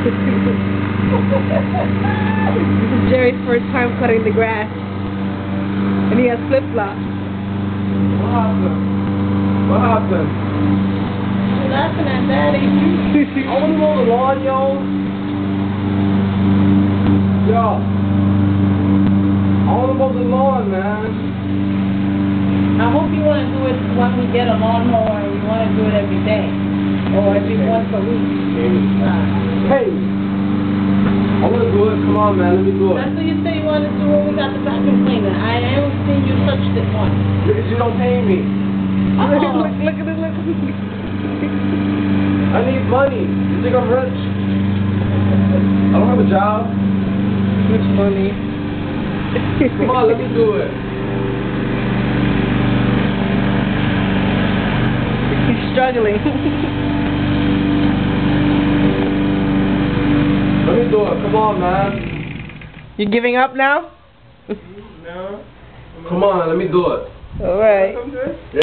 This is Jerry's first time cutting the grass. And he has flip-flops. What happened? What happened? You're laughing at Daddy. I want to mow the lawn, yo. Yo. I want to mow the lawn, man. I hope you want to do it when we get a lawnmower and you want to do it every day. Or every once a week. Hey. I want to do it. Come on, man. Let me do it. That's what you say you want to do when we got the vacuum cleaner. I haven't seen you touch this one. Because you don't pay me. Look at this, look. I need money. You think I'm rich? I don't have a job. Which money? Come on, let me do it. He's struggling. Let me do it. Come on, man. You giving up now? Come on, let me do it. Alright. Yeah.